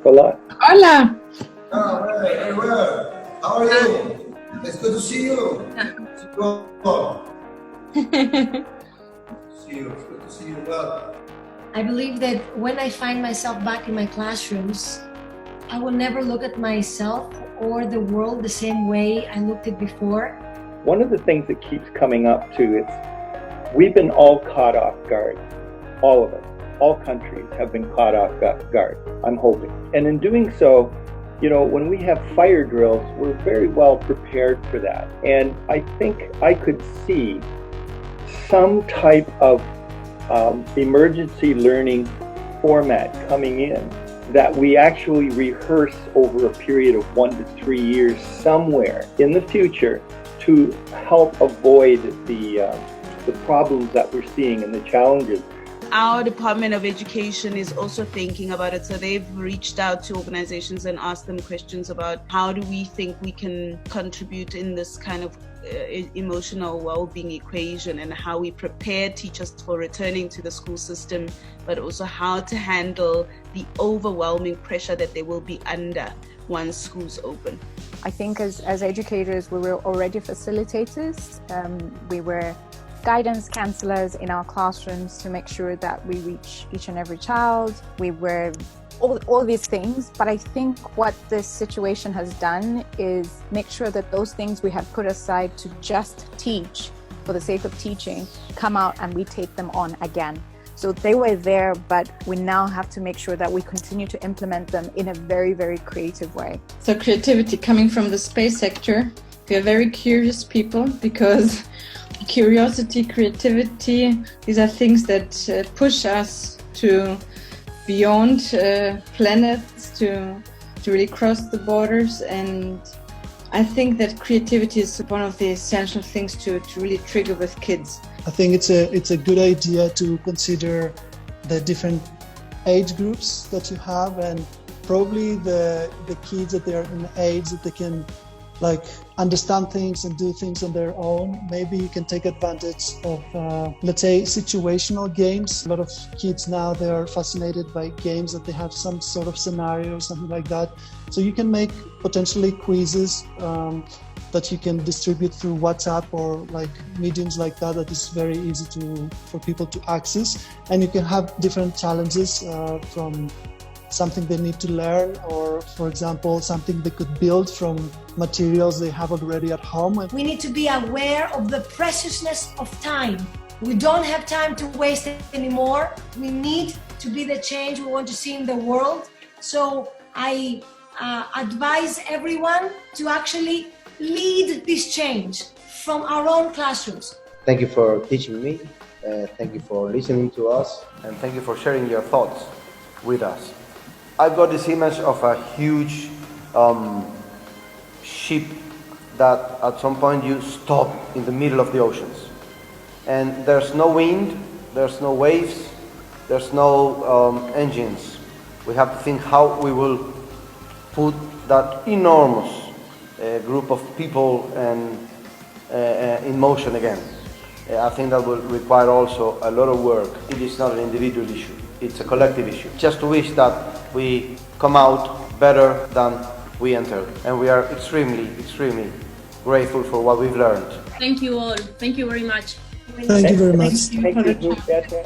Hola. Hola. Oh, very well. How are you? It's good to see you. See you. It's good to see you. Well, I believe that when I find myself back in my classrooms, I will never look at myself or the world the same way I looked at before. One of the things that keeps coming up too is we've been all caught off guard. All of us, all countries have been caught off guard, I'm hoping. And in doing so, you know, when we have fire drills, we're very well prepared for that. And I think I could see some type of emergency learning format coming in that we actually rehearse over a period of 1 to 3 years somewhere in the future to help avoid the problems that we're seeing and the challenges. Our Department of Education is also thinking about it. So they've reached out to organizations and asked them questions about how do we think we can contribute in this kind of emotional well-being equation, and how we prepare teachers for returning to the school system, but also how to handle the overwhelming pressure that they will be under once schools open. I think as educators, we were already facilitators. We were guidance counselors in our classrooms to make sure that we reach each and every child. We were all these things, but I think what this situation has done is make sure that those things we had put aside to just teach for the sake of teaching come out and we take them on again. So they were there, but we now have to make sure that we continue to implement them in a very, very creative way. So creativity coming from the space sector, we are very curious people, because curiosity, creativity, these are things that push us to beyond planets, to really cross the borders. And I think that creativity is one of the essential things to really trigger with kids. I think it's a good idea to consider the different age groups that you have, and probably the kids that they are in age that they can understand things and do things on their own. Maybe you can take advantage of, let's say, situational games. A lot of kids now, they are fascinated by games that they have some sort of scenario or something like that. So you can make potentially quizzes that you can distribute through WhatsApp or mediums like that is very easy for people to access. And you can have different challenges from something they need to learn, or for example, something they could build from materials they have already at home. We need to be aware of the preciousness of time. We don't have time to waste anymore. We need to be the change we want to see in the world. So I advise everyone to actually lead this change from our own classrooms. Thank you for teaching me. Thank you for listening to us. and thank you for sharing your thoughts with us. I've got this image of a huge ship that at some point you stop in the middle of the oceans. And there's no wind, there's no waves, there's no engines. We have to think how we will put that enormous group of people in motion again. I think that will require also a lot of work. It is not an individual issue, it's a collective issue. Just to wish that we come out better than we entered. And we are extremely, extremely grateful for what we've learned. Thank you all. Thank you very much. Thank you very much. Thank you, Petra.